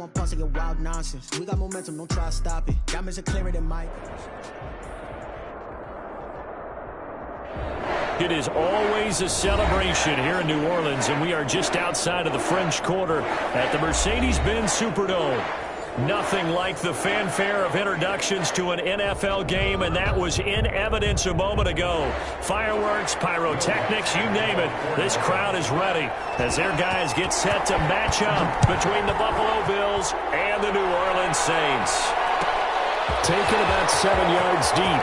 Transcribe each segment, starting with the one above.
want pause to get wild nonsense. We got momentum, don't try to stop it. Diamonds are clearer than Mike. It is always a celebration here in New Orleans, and we are just outside of the French Quarter at the Mercedes-Benz Superdome. Nothing like the fanfare of introductions to an NFL game, and that was in evidence a moment ago. Fireworks, pyrotechnics, you name it. This crowd is ready as their guys get set to match up between the Buffalo Bills and the New Orleans Saints. Taken about 7 yards deep.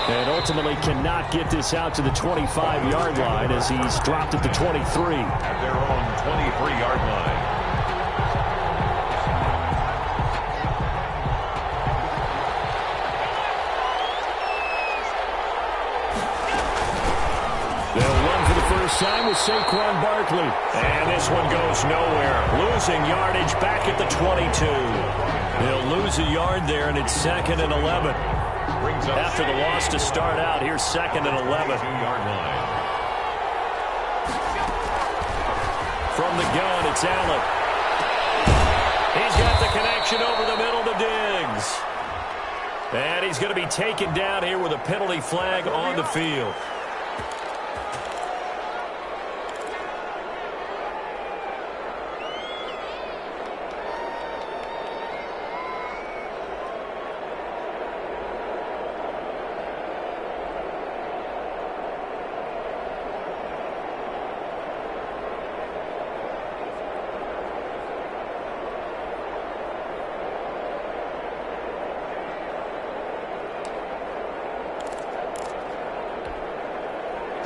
And ultimately cannot get this out to the 25-yard line as he's dropped at the 23. At their own 23-yard line. They'll run for the first time with Saquon Barkley. And this one goes nowhere. Losing yardage back at the 22. They'll lose a yard there, and it's 2nd and 11. After the loss to start out, here's 2nd and 11. 2-yard line. From the gun, it's Allen. He's got the connection over the middle to Diggs. And he's going to be taken down here with a penalty flag on the field.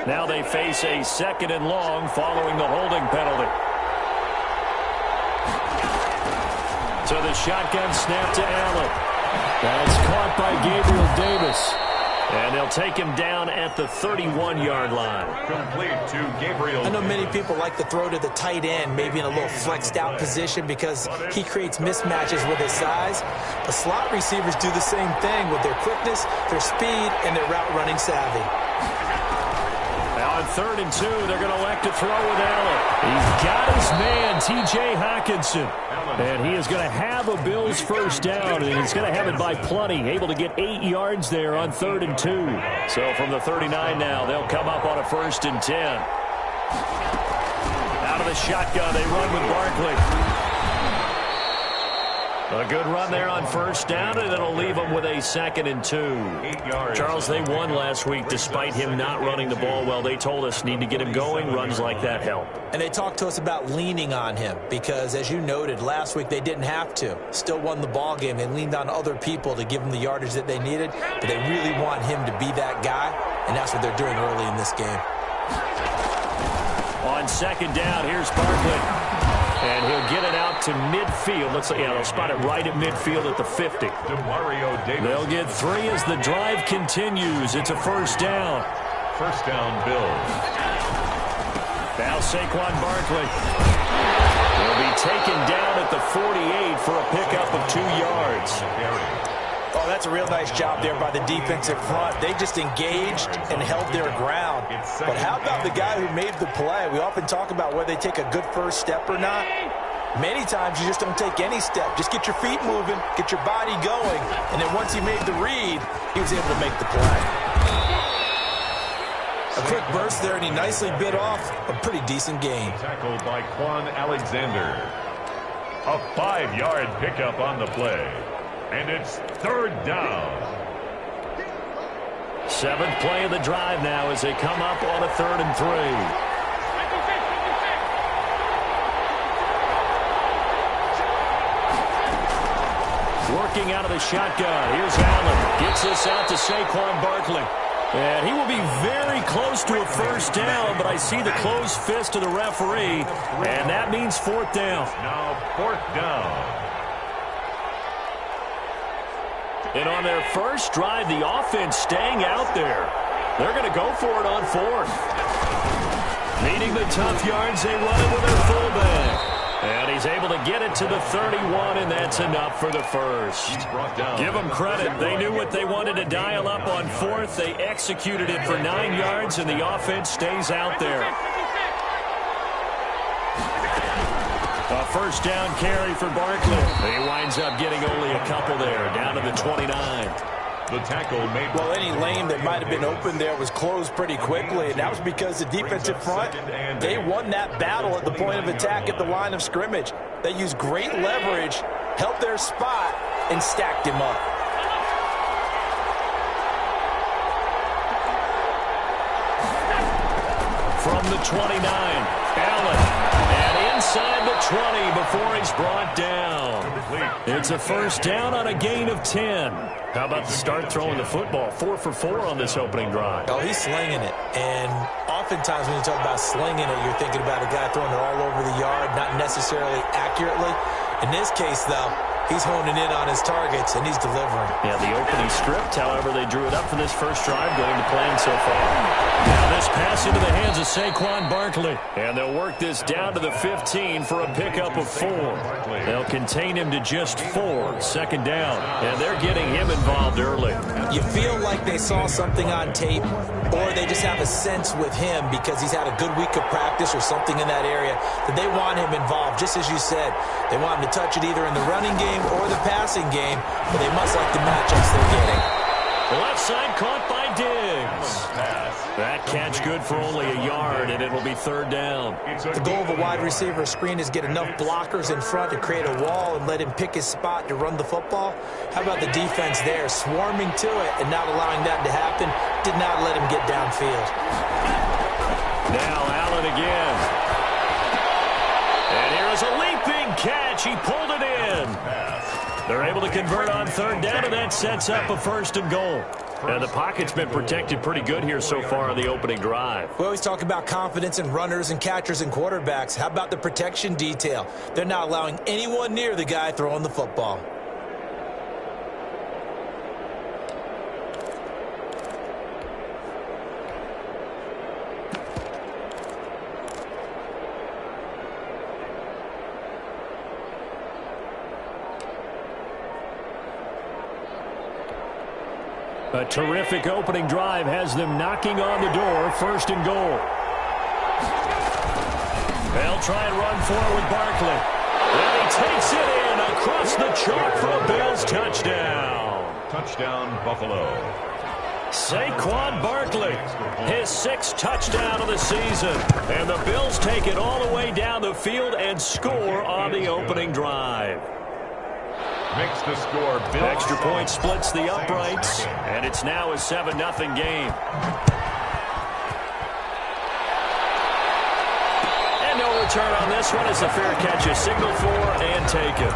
Now they face a 2nd and long following the holding penalty. So the shotgun snap to Allen. That's caught by Gabriel Davis. And they'll take him down at the 31-yard line. Complete to Gabriel. I know many people like to throw to the tight end, maybe in a little flexed out position because he creates mismatches with his size. But slot receivers do the same thing with their quickness, their speed, and their route running savvy. Now on 3rd and 2, they're going to elect to throw with Allen. He's got his man, T.J. Hockenson. And he is going to have a Bills first down, and he's going to have it by plenty. Able to get 8 yards there on 3rd and 2. So from the 39 now, they'll come up on a 1st and 10. Out of the shotgun, they run with Barkley. A good run there on 1st down, and it'll leave them with a 2nd and 2. 8 yards. Charles, they won last week despite him not running the ball well. They told us need to get him going. Runs like that help. And they talked to us about leaning on him because, as you noted, last week they didn't have to. Still won the ball game. They leaned on other people to give them the yardage that they needed, but they really want him to be that guy, and that's what they're doing early in this game. On 2nd down, here's Barkley. And he'll get it out to midfield. Let's see, yeah, they'll spot it right at midfield at the 50. They'll get 3 as the drive continues. It's a 1st down. 1st down, Bills. Now Saquon Barkley will be taken down at the 48 for a pickup of 2 yards. Oh, that's a real nice job there by the defensive front. They just engaged and held their ground. But how about the guy who made the play? We often talk about whether they take a good first step or not. Many times you just don't take any step. Just get your feet moving, get your body going, and then once he made the read, he was able to make the play. A quick burst there, and he nicely bit off a pretty decent gain. Tackled by Quan Alexander. A 5-yard pickup on the play. And it's 3rd down. 7th play of the drive now as they come up on a 3rd and 3. Working out of the shotgun. Here's Allen. Gets this out to Saquon Barkley. And he will be very close to a 1st down, but I see the closed fist of the referee, and that means 4th down. Now 4th down. And on their first drive, the offense staying out there. They're going to go for it on 4th. Needing the tough yards, they run it with their fullback. And he's able to get it to the 31, and that's enough for the first. Give them credit. They knew what they wanted to dial up on 4th. They executed it for 9 yards, and the offense stays out there. A first down carry for Barkley. He winds up getting only a couple there, down to the 29. The tackle made. Well, any lane that might have been open there was closed pretty quickly, and that was because the defensive front, they won that battle at the point of attack at the line of scrimmage. They used great leverage, held their spot, and stacked him up. From the 29, Allen. And inside the 20 before he's brought down. It's a first down on a gain of 10. How about the start throwing the football? 4 for 4 on this opening drive. Oh, he's slinging it. And oftentimes when you talk about slinging it, you're thinking about a guy throwing it all over the yard, not necessarily accurately. In this case, though, he's honing in on his targets, and he's delivering. Yeah, the opening script, however, they drew it up for this first drive, going to plan so far. Now this pass into the hands of Saquon Barkley. And they'll work this down to the 15 for a pickup of 4. They'll contain him to just 4, second down. And they're getting him involved early. You feel like they saw something on tape, or they just have a sense with him because he's had a good week of practice or something in that area that they want him involved. Just as you said, they want him to touch it either in the running game or the passing game, but they must like the matchups they're getting. Left side caught by Diggs. That catch good for only a yard, and it'll be third down. The goal of a wide receiver screen is get enough blockers in front to create a wall and let him pick his spot to run the football. How about the defense there, swarming to it and not allowing that to happen? Did not let him get downfield. Now Allen again. And here is a leaping catch. He pulled it in. They're able to convert on third down, and that sets up a first and goal. And the pocket's been protected pretty good here so far on the opening drive. We always talk about confidence in runners and catchers and quarterbacks. How about the protection detail? They're not allowing anyone near the guy throwing the football. A terrific opening drive has them knocking on the door, first and goal. They'll try and run forward with Barkley. And he takes it in across the chalk for a Bills touchdown. Touchdown, Buffalo. Saquon Barkley, his 6th touchdown of the season. And the Bills take it all the way down the field and score on the opening drive. Makes the score. Extra point splits the uprights, and it's now a 7-0 game. And no return on this one as a fair catch, a signal for and taken.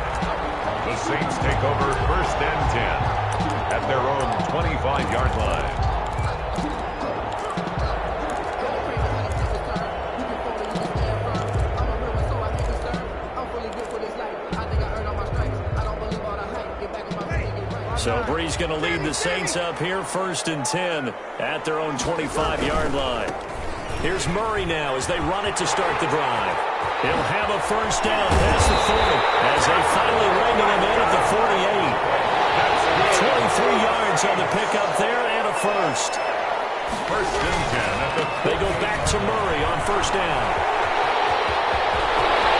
The Saints take over first and 10 at their own 25-yard line. So Bree's going to lead the Saints up here, first and 10 at their own 25-yard line. Here's Murray now as they run it to start the drive. He'll have a first down past the 40 as they finally ringing him in at the 48. 23 yards on the pickup there and a first. First and 10 at the 40. They go back to Murray on first down.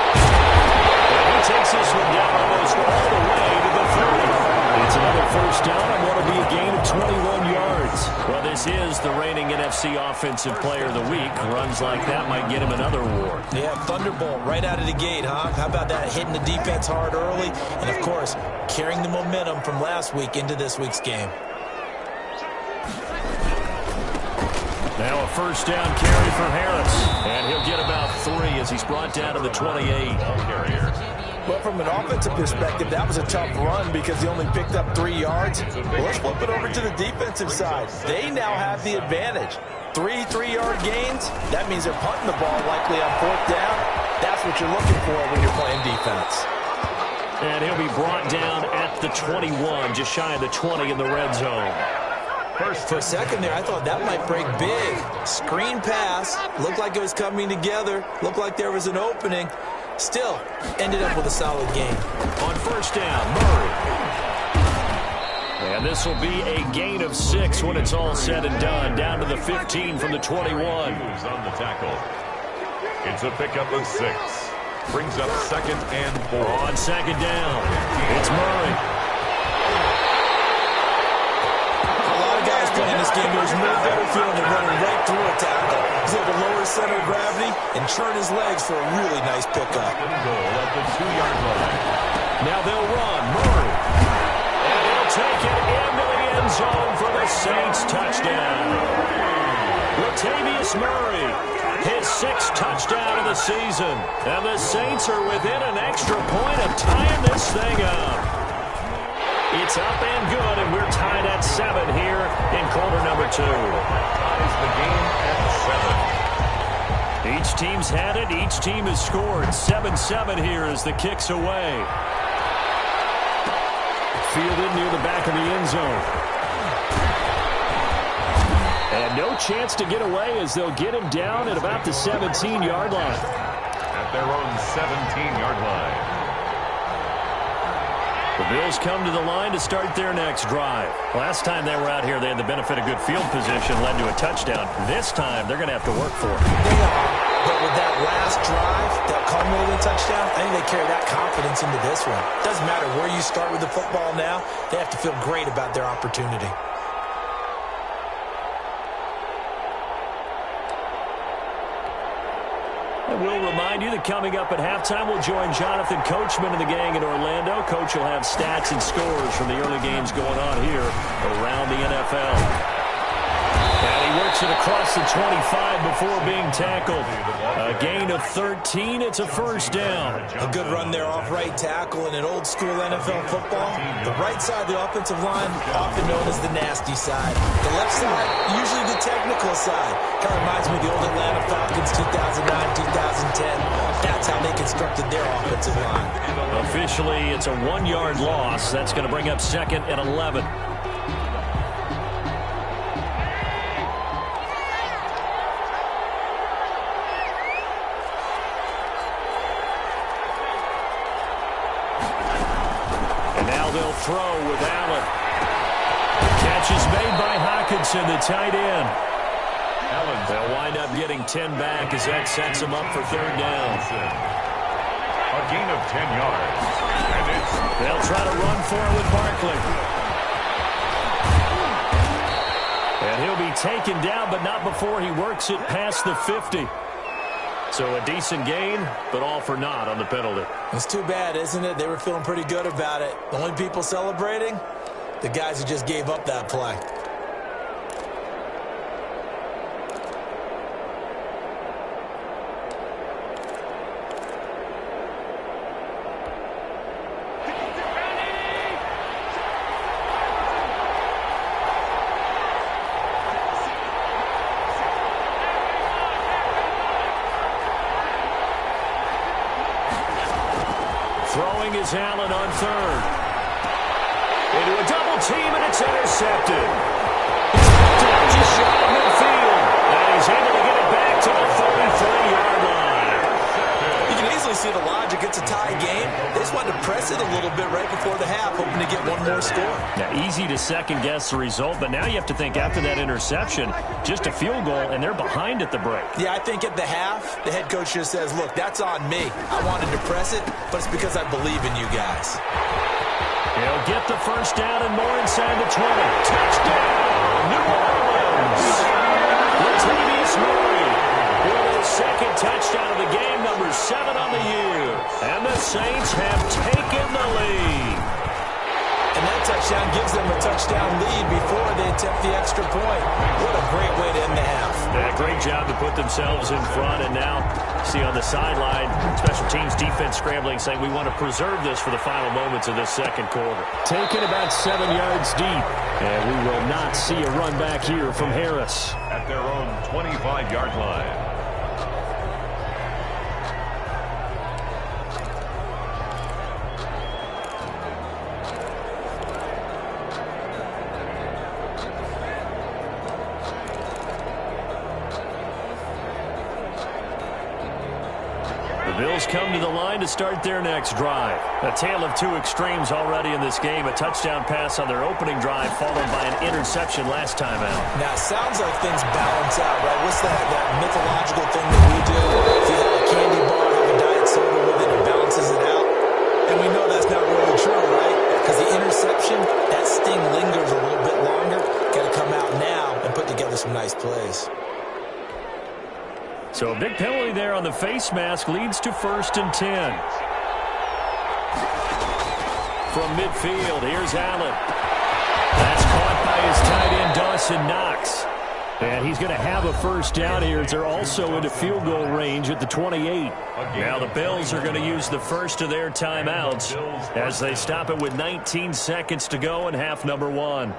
And he takes this one down almost all the way to the 30. It's another first down and what will be a gain of 21 yards. Well, this is the reigning NFC Offensive Player of the Week. Runs like that might get him another award. Yeah, thunderbolt right out of the gate, huh? How about that, hitting the defense hard early? And, of course, carrying the momentum from last week into this week's game. Now a first down carry for Harris. And he'll get about 3 as he's brought down to the 28. But from an offensive perspective, that was a tough run because he only picked up 3 yards. Well, let's flip it over to the defensive side. They now have the advantage. 3 3-yard gains, that means they're punting the ball likely on fourth down. That's what you're looking for when you're playing defense. And he'll be brought down at the 21, just shy of the 20 in the red zone. For a second there, I thought that might break big. Screen pass, looked like it was coming together, looked like there was an opening. Still, ended up with a solid game. On first down, Murray. And this will be a gain of 6 when it's all said and done. Down to the 15 from the 21. On the tackle. It's a pickup of 6. Brings up 2nd and 4. On 2nd down, it's Murray. A lot of guys playing this game, there's no better feeling than running right through a tackle. He's able to lower his center of gravity and churn his legs for a really nice pickup. Goal at the 2-yard line. Now they'll run. Murray. And he'll take it into the end zone for the Saints touchdown. Latavius Murray, his 6th touchdown of the season. And the Saints are within an extra point of tying this thing up. It's up and good, and we're tied at 7 here in quarter number 2. Ties the game at 7. Each team's had it. Each team has scored. 7-7 here as the kick's away. Fielded near the back of the end zone. And no chance to get away as they'll get him down at about the 17-yard line. At their own 17-yard line. The Bills come to the line to start their next drive. Last time they were out here, they had the benefit of good field position, led to a touchdown. This time, they're going to have to work for it. They are, but with that last drive, that culminating touchdown, I think they carry that confidence into this one. Doesn't matter where you start with the football now, they have to feel great about their opportunity. And we'll remind you that coming up at halftime, we'll join Jonathan Coachman and the gang in Orlando. Coach will have stats and scores from the early games going on here around the NFL. And he works it across the 25 before being tackled. A gain of 13. It's a first down. A good run there off right tackle in an old school NFL football. The right side of the offensive line, often known as the nasty side. The left side, usually the technical side. Kind of reminds me of the old Atlanta Falcons 2009, 2010. That's how they constructed their offensive line. Officially, it's a 1-yard loss. That's going to bring up 2nd and 11. Throw with Allen. Catch is made by Hockenson, the tight end. Allen, they'll wind up getting 10 back as that sets them up for 3rd down. A gain of 10 yards. And they'll try to run for it with Barkley. And he'll be taken down, but not before he works it past the 50. So a decent gain, but all for naught on the penalty. It's too bad, isn't it? They were feeling pretty good about it. The only people celebrating, the guys who just gave up that play. Is Allen on 3rd. Into a double team, and it's intercepted. Just shot of midfield. And he's able to get it back to the 33-yard line. You can easily see the logic. It's a tie game. They just wanted to press it a little bit right before the half, hoping to get one more score. Now, easy to second-guess the result, but now you have to think after that interception, just a field goal, and they're behind at the break. Yeah, I think at the half, the head coach just says, look, that's on me. I wanted to press it, but it's because I believe in you guys. He'll get the first down and more inside the 20. Touchdown, New Orleans! Latavius Murray with his 2nd touchdown of the game, number 7 on the year. And the Saints have taken the lead. And that touchdown gives them a touchdown lead before they attempt the extra point. What a great way to end the half. Yeah, great job to put themselves in front. And now, see on the sideline, special teams defense scrambling, saying we want to preserve this for the final moments of this 2nd quarter. Taken about 7 yards deep. And we will not see a run back here from Harris. At their own 25-yard line. Bills come to the line to start their next drive. A tale of two extremes already in this game. A touchdown pass on their opening drive, followed by an interception last time out. Now, it sounds like things balance out, right? What's that mythological thing that we do? If you have a candy bar, have a diet soda with it, because the interception, that sting lingers a little bit longer. Got to come out now and put together some nice plays. So a big penalty there on the face mask leads to 1st and 10. From midfield, here's Allen. That's caught by his tight end, Dawson Knox. And he's going to have a first down here as they're also into field goal range at the 28. Now the Bills are going to use the first of their timeouts as they stop it with 19 seconds to go in half number 1.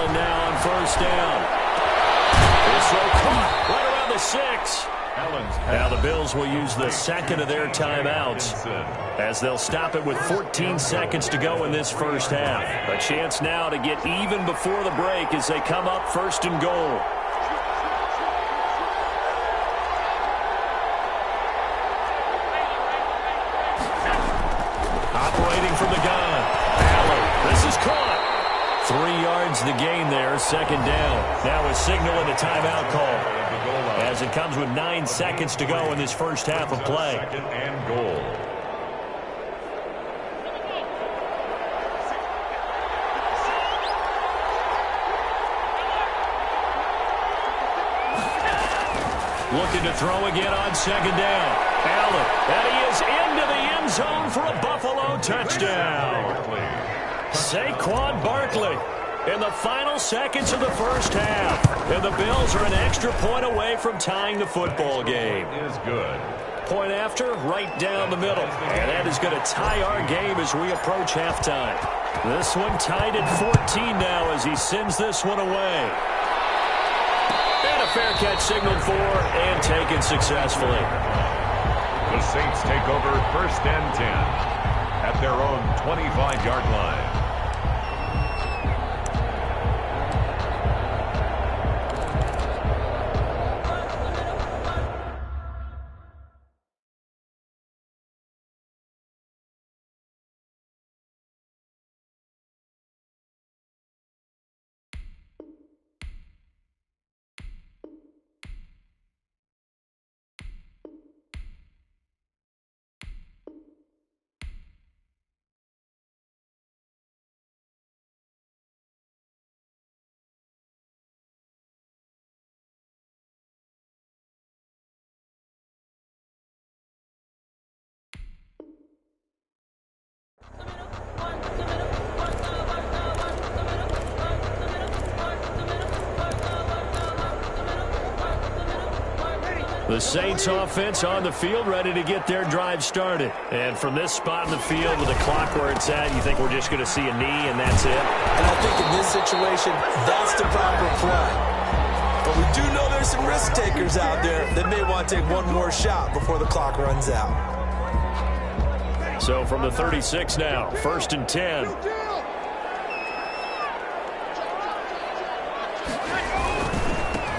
Now on first down. This throw caught right around the 6. Now the Bills will use the second of their timeouts as they'll stop it with 14 seconds to go in this first half. A chance now to get even before the break as they come up 1st and goal. Operating from the gun. Allen. This is caught. 3 yards the gain there, 2nd down. Now a signal and a timeout call as it comes with 9 seconds to go in this first half of play. 2nd and goal. Looking to throw again on 2nd down. Allen, and he is into the end zone for a Buffalo touchdown. Saquon Barkley in the final seconds of the first half. And the Bills are an extra point away from tying the football game. Is good. Point after, right down the middle. And that is going to tie our game as we approach halftime. This one tied at 14 now as he sends this one away. And a fair catch signaled for and taken successfully. The Saints take over 1st and 10 at their own 25-yard line. The Saints offense on the field, ready to get their drive started. And from this spot in the field with the clock where it's at, you think we're just going to see a knee and that's it? And I think in this situation, that's the proper play. But we do know there's some risk takers out there that may want to take one more shot before the clock runs out. So from the 36 now, 1st and 10.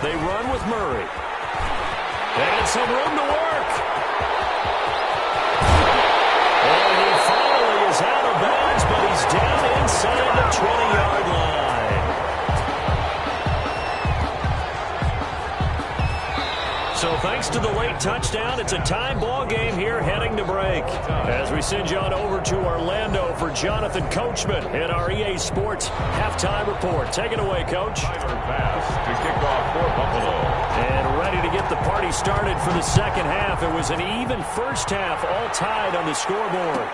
They run with Murray. And some room to work. And he finally is out of bounds, but he's down inside the 20-yard line. So thanks to the late touchdown, it's a tie ball game here heading to break. As we send you on over to Orlando for Jonathan Coachman in our EA Sports halftime report. Take it away, Coach. Pass to kick off for Buffalo. And ready to get the party started for the second half. It was an even first half, all tied on the scoreboard.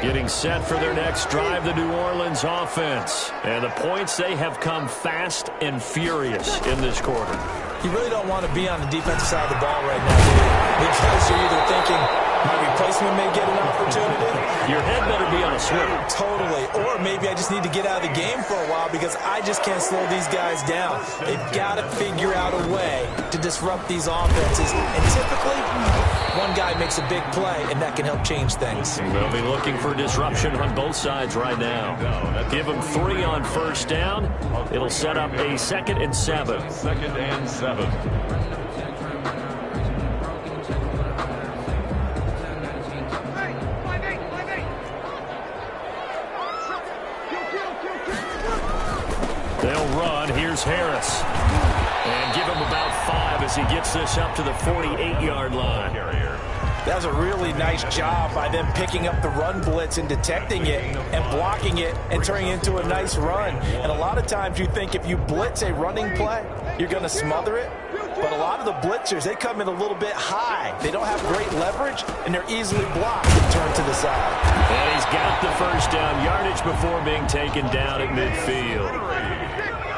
Getting set for their next drive, the New Orleans offense. And the points, they have come fast and furious in this quarter. You really don't want to be on the defensive side of the ball right now, do you? Because you're either thinking my replacement may get an opportunity. Your head better be on a swivel. Totally. Or maybe I just need to get out of the game for a while because I just can't slow these guys down. They've got to figure out a way to disrupt these offenses. And typically, One guy makes a big play, and that can help change things. We'll be looking for disruption on both sides right now. Give them 3 on first down. It'll set up a 2nd and 7. 2nd and 7. They'll run. Here's Harris. And give him about 5 as he gets this up to the 48-yard line. That was a really nice job by them picking up the run blitz and detecting it and blocking it and turning it into a nice run. And a lot of times you think if you blitz a running play, you're going to smother it. But a lot of the blitzers, they come in a little bit high. They don't have great leverage, and they're easily blocked and turned to the side. And he's got the first down yardage before being taken down at midfield.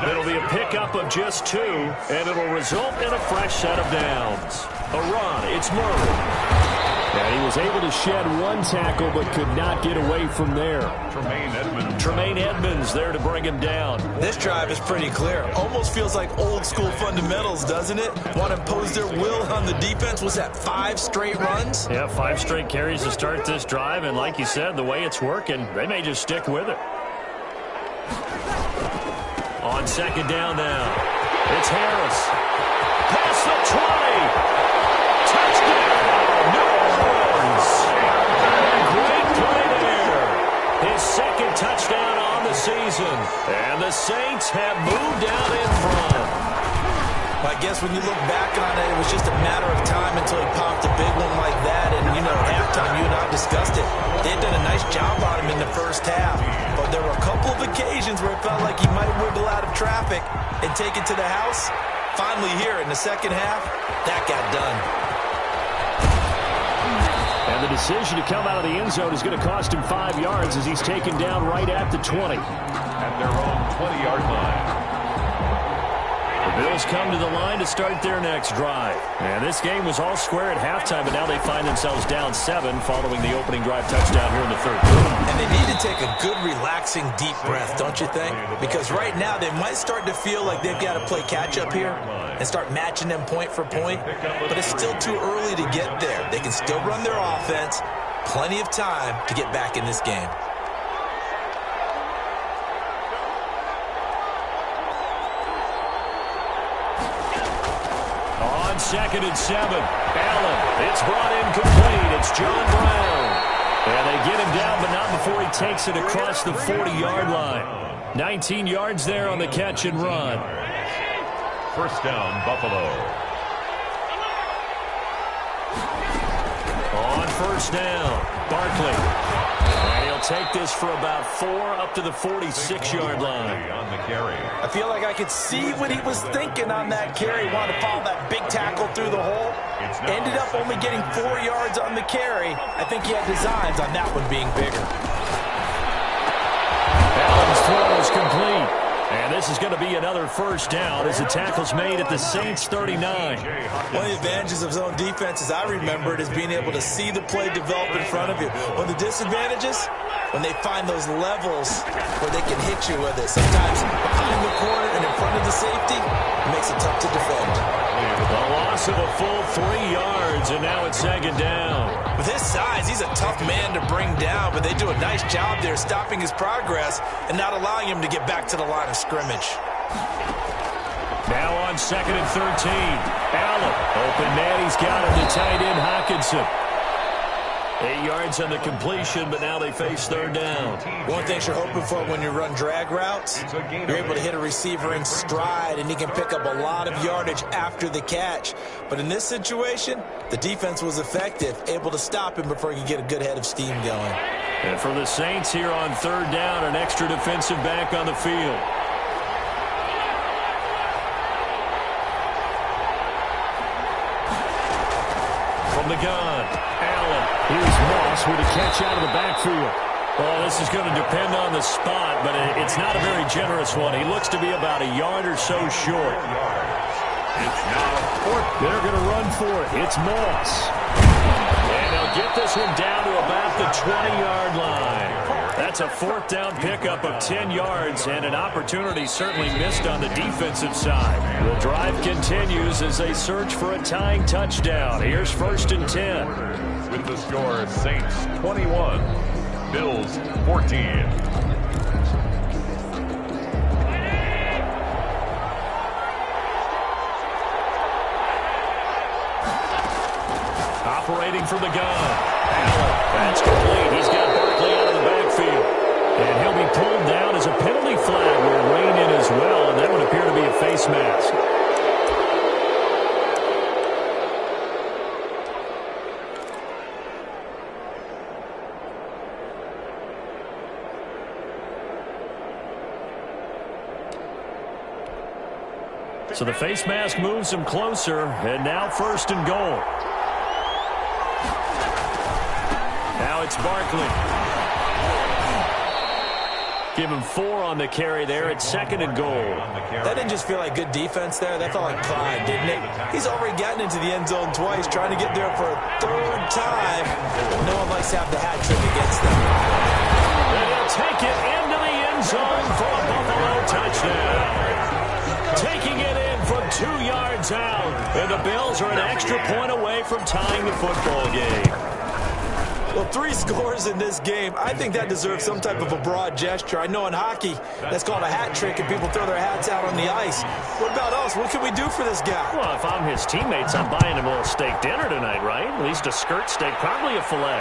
It'll be a pickup of just 2, and it'll result in a fresh set of downs. A run. It's Murray. And he was able to shed 1 tackle but could not get away from there. Tremaine Edmonds there to bring him down. This drive is pretty clear. Almost feels like old school fundamentals, doesn't it? Want to impose their will on the defense. Was that 5 straight runs? Yeah, 5 straight carries to start this drive. And like you said, the way it's working, they may just stick with it. On 2nd down now, it's Harris. Past the 20. Touchdown, New Orleans. Great play there. His 2nd touchdown on the season. And the Saints have moved out in front. I guess when you look back on it, it was just a matter of time until he popped a big one like that. And, you know, at halftime, you and I discussed it. They had done a nice job on him in the first half. But there were a couple of occasions where it felt like he might wiggle out of traffic and take it to the house. Finally here in the second half, that got done. And the decision to come out of the end zone is going to cost him 5 yards as he's taken down right at the 20. At their own 20-yard line. The Bills come to the line to start their next drive. And this game was all square at halftime, but now they find themselves down 7 following the opening drive touchdown here in the 3rd quarter. And they need to take a good, relaxing, deep breath, don't you think? Because right now they might start to feel like they've got to play catch-up here and start matching them point for point. But it's still too early to get there. They can still run their offense. Plenty of time to get back in this game. On 2nd and 7, Allen. It's brought in complete. It's John Brown. And they get him down, but not before he takes it across the 40-yard line. 19 yards there on the catch and run. First down, Buffalo. On first down, Barkley. And he'll take this for about 4 up to the 46-yard line. On the carry. I feel like I could see what he was thinking on that carry. Wanted to follow that big tackle through the hole. Ended up only getting 4 yards on the carry. I think he had designs on that one being bigger. Allen's throw is complete. And this is going to be another first down as the tackle's made at the Saints' 39. One of the advantages of zone defense, as I remember it, is being able to see the play develop in front of you. One of the disadvantages, when they find those levels where they can hit you with it. Sometimes behind the corner and in front of the safety, it makes it tough to defend. A loss of a full 3 yards, and now it's 2nd down. With his size, he's a tough man to bring down, but they do a nice job there stopping his progress and not allowing him to get back to the line of scrimmage. Now on 2nd and 13. Allen, open man, he's got him to tight end Hockenson. 8 yards on the completion, but now they face 3rd down. One thing you're hoping for when you run drag routes, you're able to hit a receiver in stride, and he can pick up a lot of yardage after the catch. But in this situation, the defense was effective, able to stop him before he could get a good head of steam going. And for the Saints here on 3rd down, an extra defensive back on the field. From the gun, Allen. Here's Moss with a catch out of the backfield. Well, this is going to depend on the spot, but it's not a very generous one. He looks to be about a yard or so short. It's now 4th. They're going to run for it. It's Moss. And they'll get this one down to about the 20-yard line. That's It's a fourth down pickup of 10 yards and an opportunity certainly missed on the defensive side. The drive continues as they search for a tying touchdown. Here's 1st and 10. With the score, Saints 21, Bills 14. Operating from the gun. Allen, that's complete. He's got Barkley out of the backfield. And he'll be pulled down as a penalty flag will rein in as well, and that would appear to be a face mask. So the face mask moves him closer, and now 1st and goal. Now it's Barkley. Give him 4 on the carry there. It's 2nd and goal. That didn't just feel like good defense there. That felt like pride, didn't it? He's already gotten into the end zone twice, trying to get there for a 3rd time. No one likes to have the hat trick against them. And he'll take it into the end zone for a Buffalo touchdown. Taking it in from 2 yards out. And the Bills are an extra point away from tying the football game. Well, 3 scores in this game. I think that deserves some type of a broad gesture. I know in hockey, that's called a hat trick, and people throw their hats out on the ice. What about us? What can we do for this guy? Well, if I'm his teammates, I'm buying him a little steak dinner tonight, right? At least a skirt steak, probably a filet.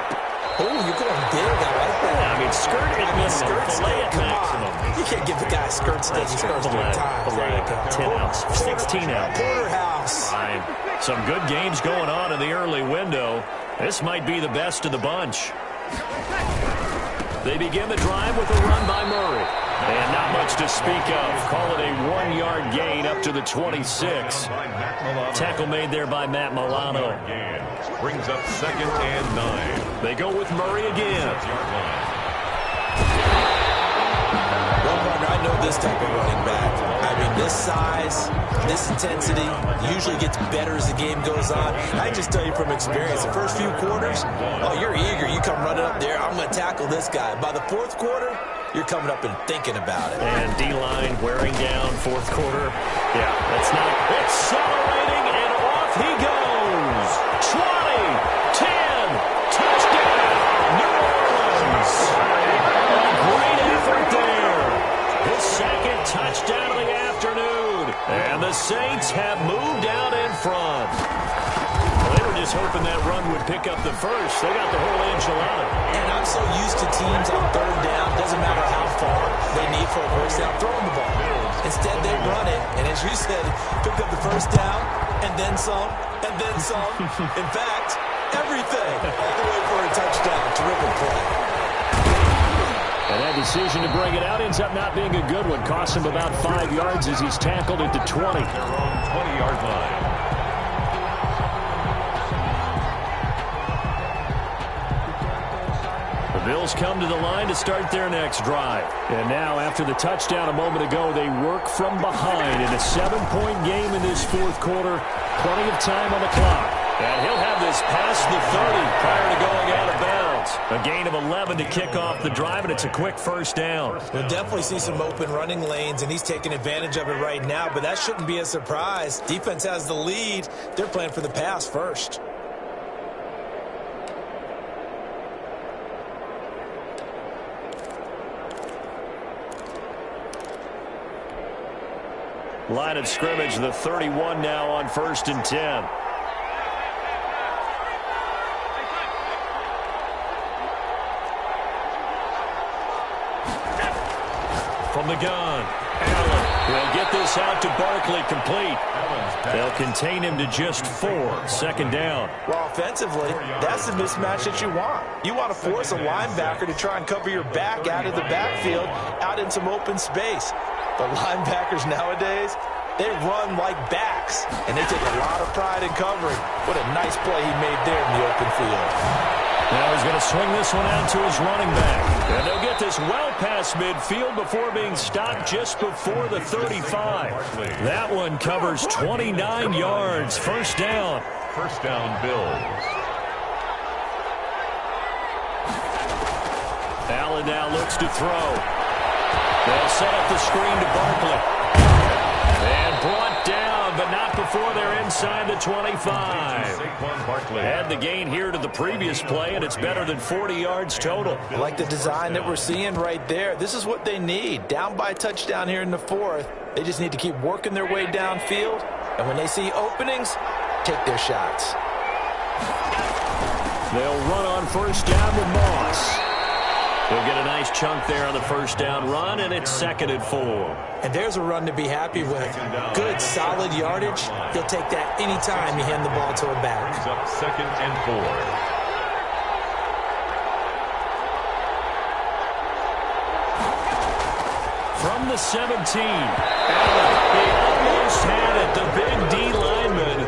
Oh, you're going big. I like that. Yeah, I mean, skirt at minimum, filet at maximum. You can't give the guy a skirt steak. He scores 3 times. Filet, 10 ounce, 16 ounce. Porterhouse. Fine. Some good games going on in the early window. This might be the best of the bunch. They begin the drive with a run by Murray. And not much to speak of. Call it a 1-yard gain up to the 26. Tackle made there by Matt Milano. Brings up 2nd and 9. They go with Murray again. Well, partner, I know this type of running back. I mean, this size, this intensity usually gets better as the game goes on. I just tell you from experience, the first few quarters, oh, you're eager. You come running up there, I'm going to tackle this guy. By the 4th quarter, you're coming up and thinking about it. And D-line wearing down 4th quarter. Yeah, that's not accelerating, and off he goes. 20, 10, touchdown, New Orleans. A great effort there. His 2nd touchdown of the afternoon. And the Saints have moved out in front. Well, they were just hoping that run would pick up the first. They got the whole enchilada. And I'm so used to teams on 3rd down, doesn't matter how far they need for a first down, throwing the ball. Instead, they run it, and as you said, pick up the first down, and then some, and then some. In fact, everything, all the way for a touchdown. Terrific play. And that decision to bring it out ends up not being a good one. Costs him about 5 yards as he's tackled at the 20. Their own 20-yard line. The Bills come to the line to start their next drive. And now, after the touchdown a moment ago, they work from behind in a 7-point game in this 4th quarter. Plenty of time on the clock. And he'll have this past the 30 prior to going out of bounds. A gain of 11 to kick off the drive, and it's a quick first down. We'll definitely see some open running lanes, and he's taking advantage of it right now, but that shouldn't be a surprise. Defense has the lead. They're playing for the pass first. Line of scrimmage, the 31 now on 1st and 10. From the gun, Allen will get this out to Barkley, complete. They'll contain him to just 4, 2nd down. Well, offensively, that's the mismatch that you want. You want to force a linebacker to try and cover your back out of the backfield, out in some open space. But linebackers nowadays, they run like backs, and they take a lot of pride in covering. What a nice play he made there in the open field. Now he's going to swing this one out to his running back. And they'll get this well past midfield before being stopped just before the 35. That one covers 29 yards. First down. First down, Bills. Allen now looks to throw. They'll set up the screen to Barkley. And brought down, but not before they're inside the 25. Had the gain here to the previous play, and it's better than 40 yards total. I like the design that we're seeing right there. This is what they need. Down by a touchdown here in the fourth. They just need to keep working their way downfield. And when they see openings, take their shots. They'll run on first down with Moss. They'll get a nice chunk there on the first down run, and it's 2nd and 4. And there's a run to be happy with. Good, solid yardage. He'll take that anytime you hand the ball to a back. Up 2nd and 4. From the 17, Allen, he almost had it. The big D lineman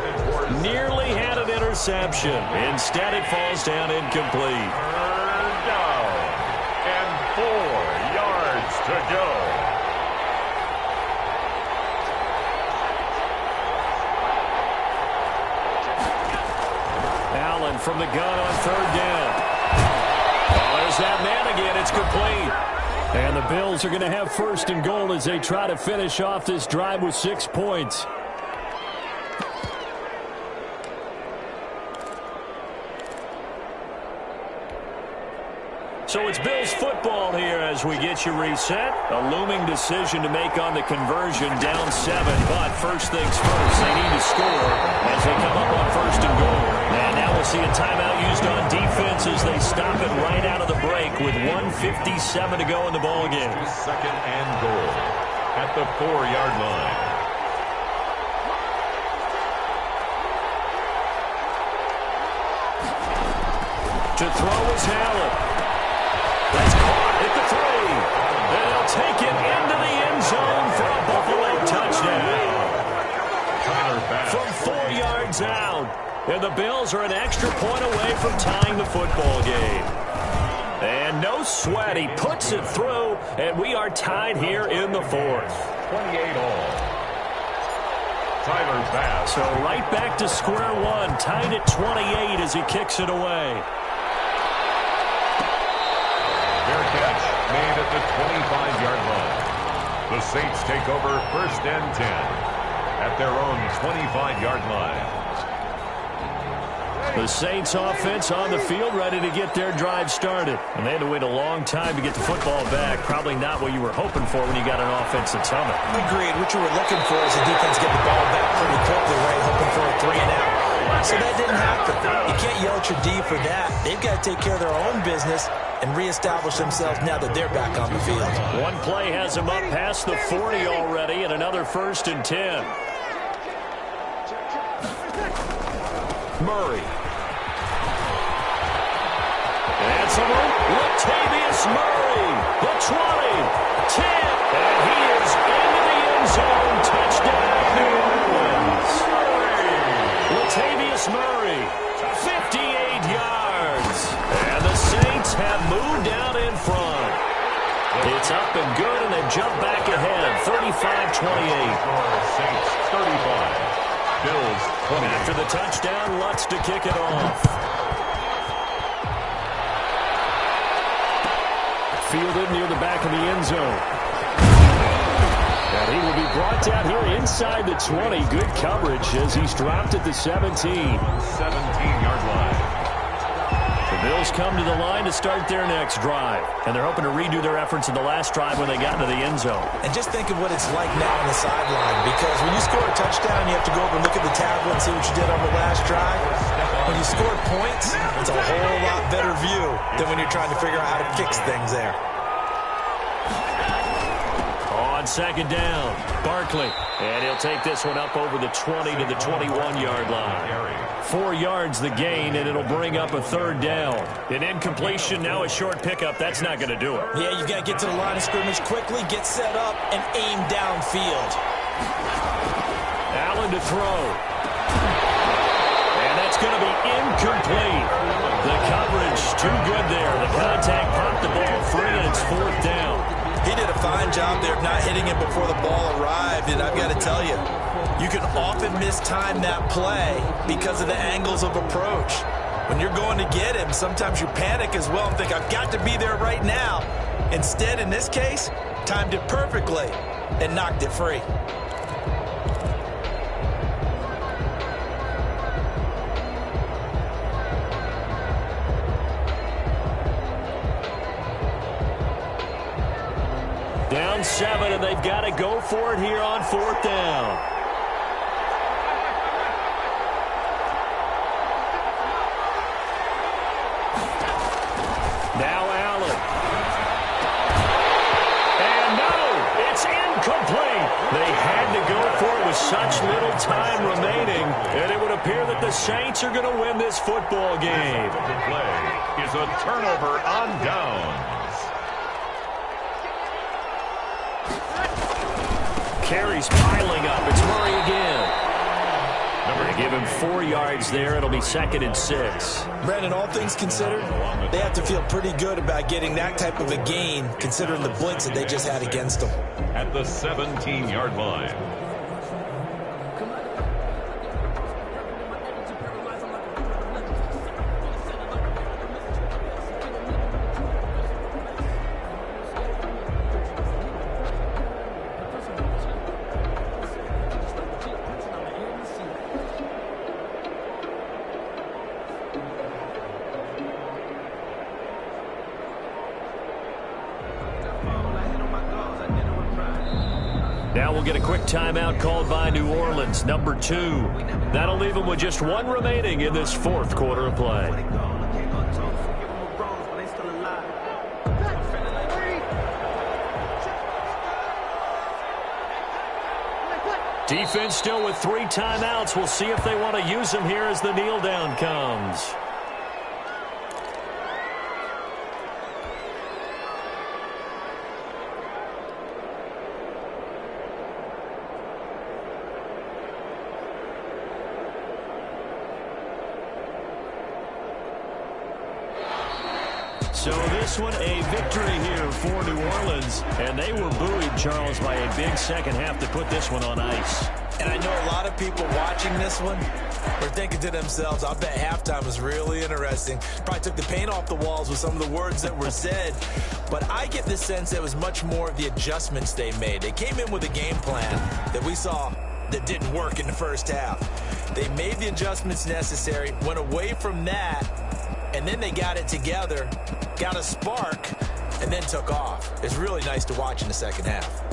nearly had an interception. Instead, it falls down incomplete. Down. And 4 yards to go. Allen from the gun on 3rd down. Oh, there's that man again. It's complete. And the Bills are going to have 1st and goal as they try to finish off this drive with 6 points. So it's Bills football here as we get you reset. A looming decision to make on the conversion, down 7. But first things first, they need to score as they come up on 1st and goal. And now we'll see a timeout used on defense as they stop it right out of the break with 1:57 to go in the ballgame. 2nd and goal at the 4-yard line. To throw is Allen. That's caught at the 3. And they'll take it into the end zone for a Buffalo touchdown. From 4 yards out. And the Bills are an extra point away from tying the football game. And no sweat. He puts it through, and we are tied here in the 4th. 28 all. Tyler Bass. So right back to square one. Tied at 28 as he kicks it away. Fair catch made at the 25-yard line. The Saints take over 1st and 10 at their own 25-yard line. The Saints offense on the field, ready to get their drive started. And they had to wait a long time to get the football back. Probably not what you were hoping for when you got an offense that's humming. Agreed. What you were looking for is the defense get the ball back pretty quickly, right? Hoping for a 3 and out. So that didn't happen. You can't yell at your D for that. They've got to take care of their own business and reestablish themselves now that they're back on the field. One play has them up past the 40 already, and another 1st and 10. Murray. And someone, Latavius Murray, the 20, 10, and he is into the end zone. Touchdown, New Orleans. Latavius Murray, 58 yards. And the Saints have moved out in front. It's up and good, and they jump back ahead, 35-28. Saints 35. Bills 20. After the touchdown, Lutz to kick it off. Fielded near the back of the end zone. And he will be brought down here inside the 20. Good coverage as he's dropped at the 17. 17-yard line. The Bills come to the line to start their next drive. And they're hoping to redo their efforts in the last drive when they got into the end zone. And just think of what it's like now on the sideline. Because when you score a touchdown, you have to go over and look at the tablet and see what you did on the last drive. When you score points, it's a whole lot better view than when you're trying to figure out how to fix things there. On 2nd down, Barkley. And he'll take this one up over the 20 to the 21-yard line. 4 yards the gain, and it'll bring up a 3rd down. An incompletion, now a short pickup. That's not going to do it. Yeah, you've got to get to the line of scrimmage quickly, get set up, and aim downfield. Allen to throw. And that's going to be incomplete. The coverage too good there. The contact popped the ball free, and it's 4th down. He did a fine job there of not hitting him before the ball arrived, and I've got to tell you, you can often mistime that play because of the angles of approach. When you're going to get him, sometimes you panic as well and think, I've got to be there right now. Instead, in this case, timed it perfectly and knocked it free. Down 7, and they've got to go for it here on 4th down. Now Allen. And no, it's incomplete. They had to go for it with such little time remaining, and it would appear that the Saints are going to win this football game. The play is a turnover on downs. Carries piling up. It's Murray again. They give him 4 yards there. It'll be 2nd and 6. Brandon, all things considered, they have to feel pretty good about getting that type of a gain, considering the blitz that they just had against them. At the 17-yard line. Now we'll get a quick timeout called by New Orleans, number 2. That'll leave them with just 1 remaining in this 4th quarter of play. Defense still with 3 timeouts. We'll see if they want to use them here as the kneel down comes. So this one, a victory here for New Orleans. And they were buoyed, Charles, by a big second half to put this one on ice. And I know a lot of people watching this one are thinking to themselves, I bet halftime was really interesting. Probably took the paint off the walls with some of the words that were said. But I get the sense it was much more of the adjustments they made. They came in with a game plan that we saw that didn't work in the first half. They made the adjustments necessary, went away from that, and then they got it together, got a spark, and then took off. It's really nice to watch in the second half.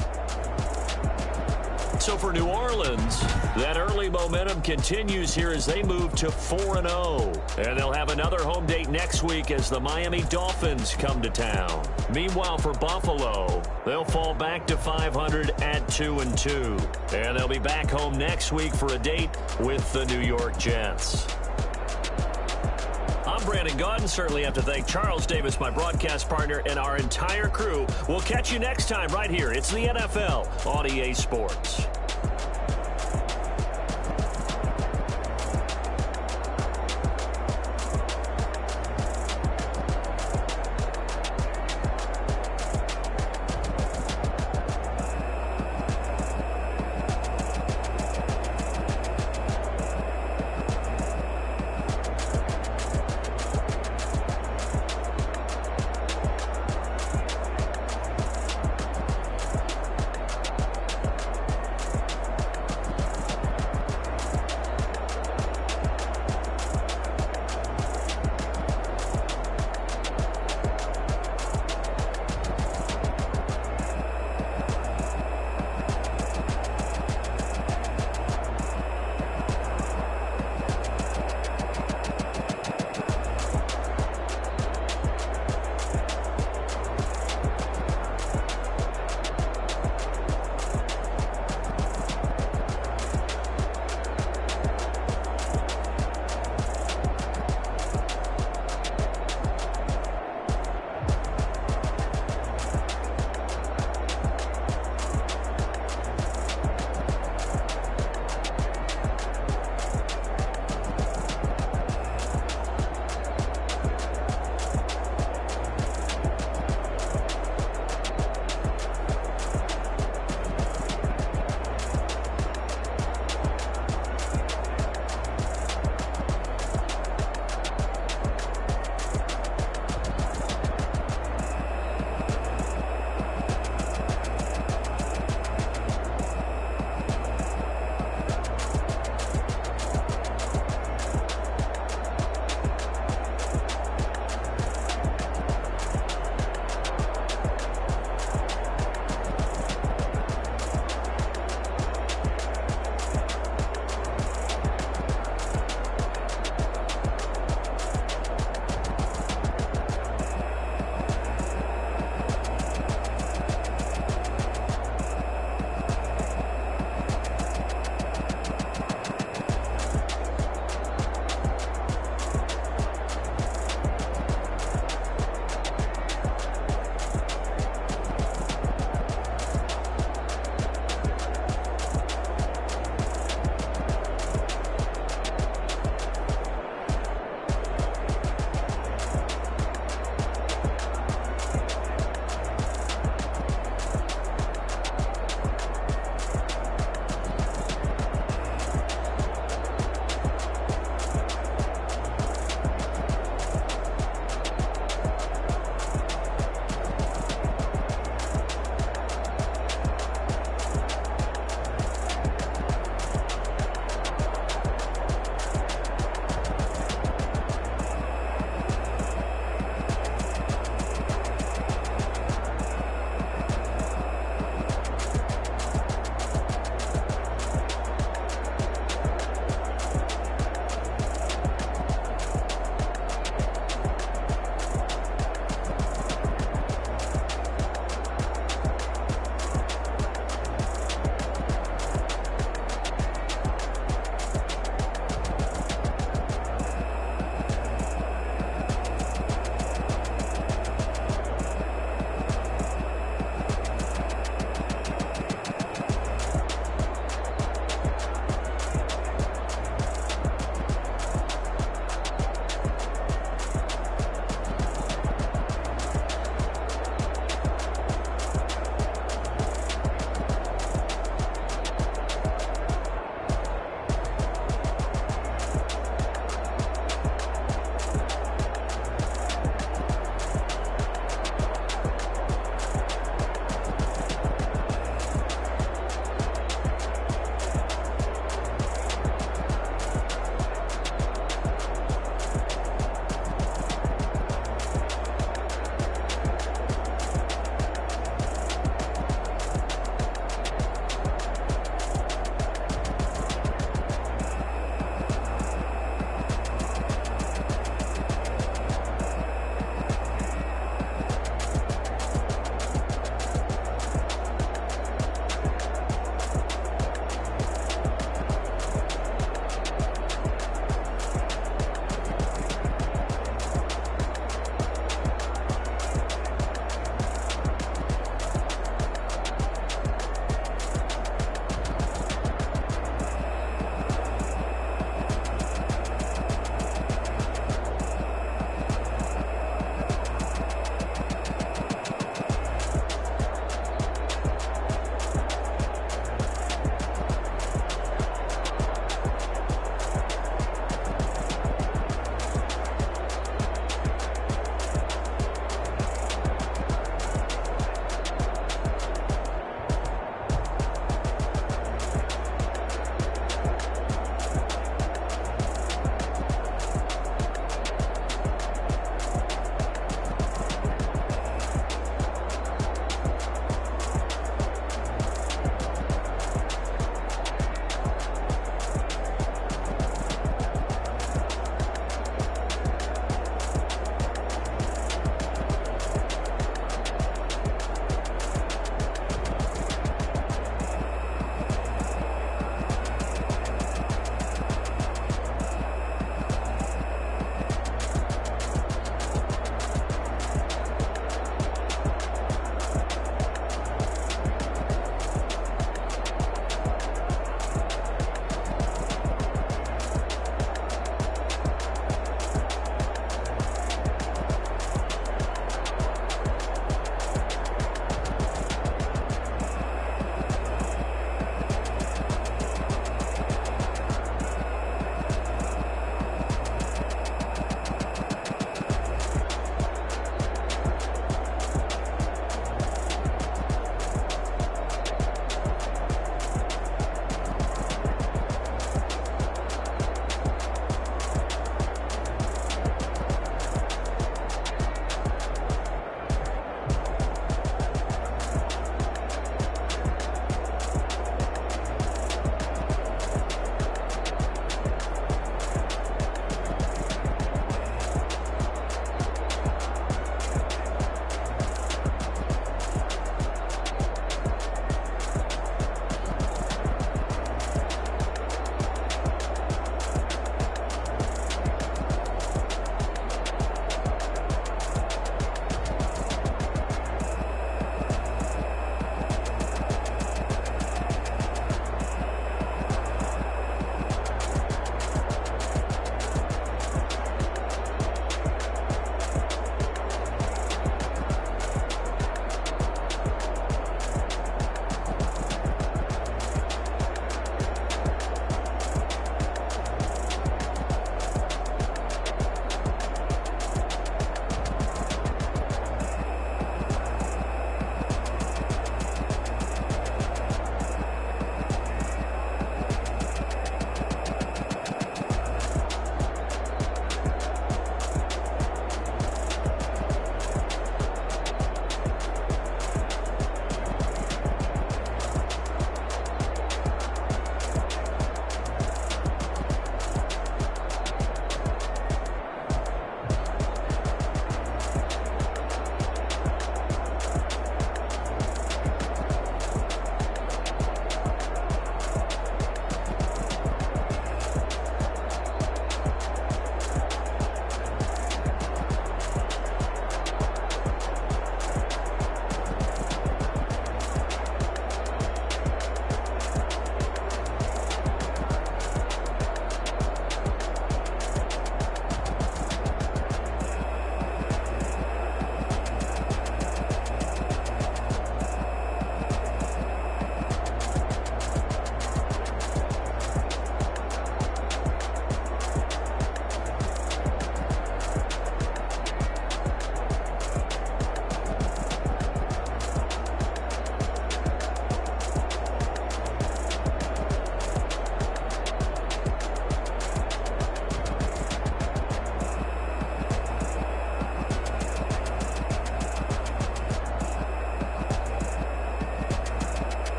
So for New Orleans, that early momentum continues here as they move to 4-0. And they'll have another home date next week as the Miami Dolphins come to town. Meanwhile, for Buffalo, they'll fall back to 500 at 2-2. And they'll be back home next week for a date with the New York Jets. I'm Brandon Gaudin. Certainly have to thank Charles Davis, my broadcast partner, and our entire crew. We'll catch you next time right here. It's the NFL on EA Sports.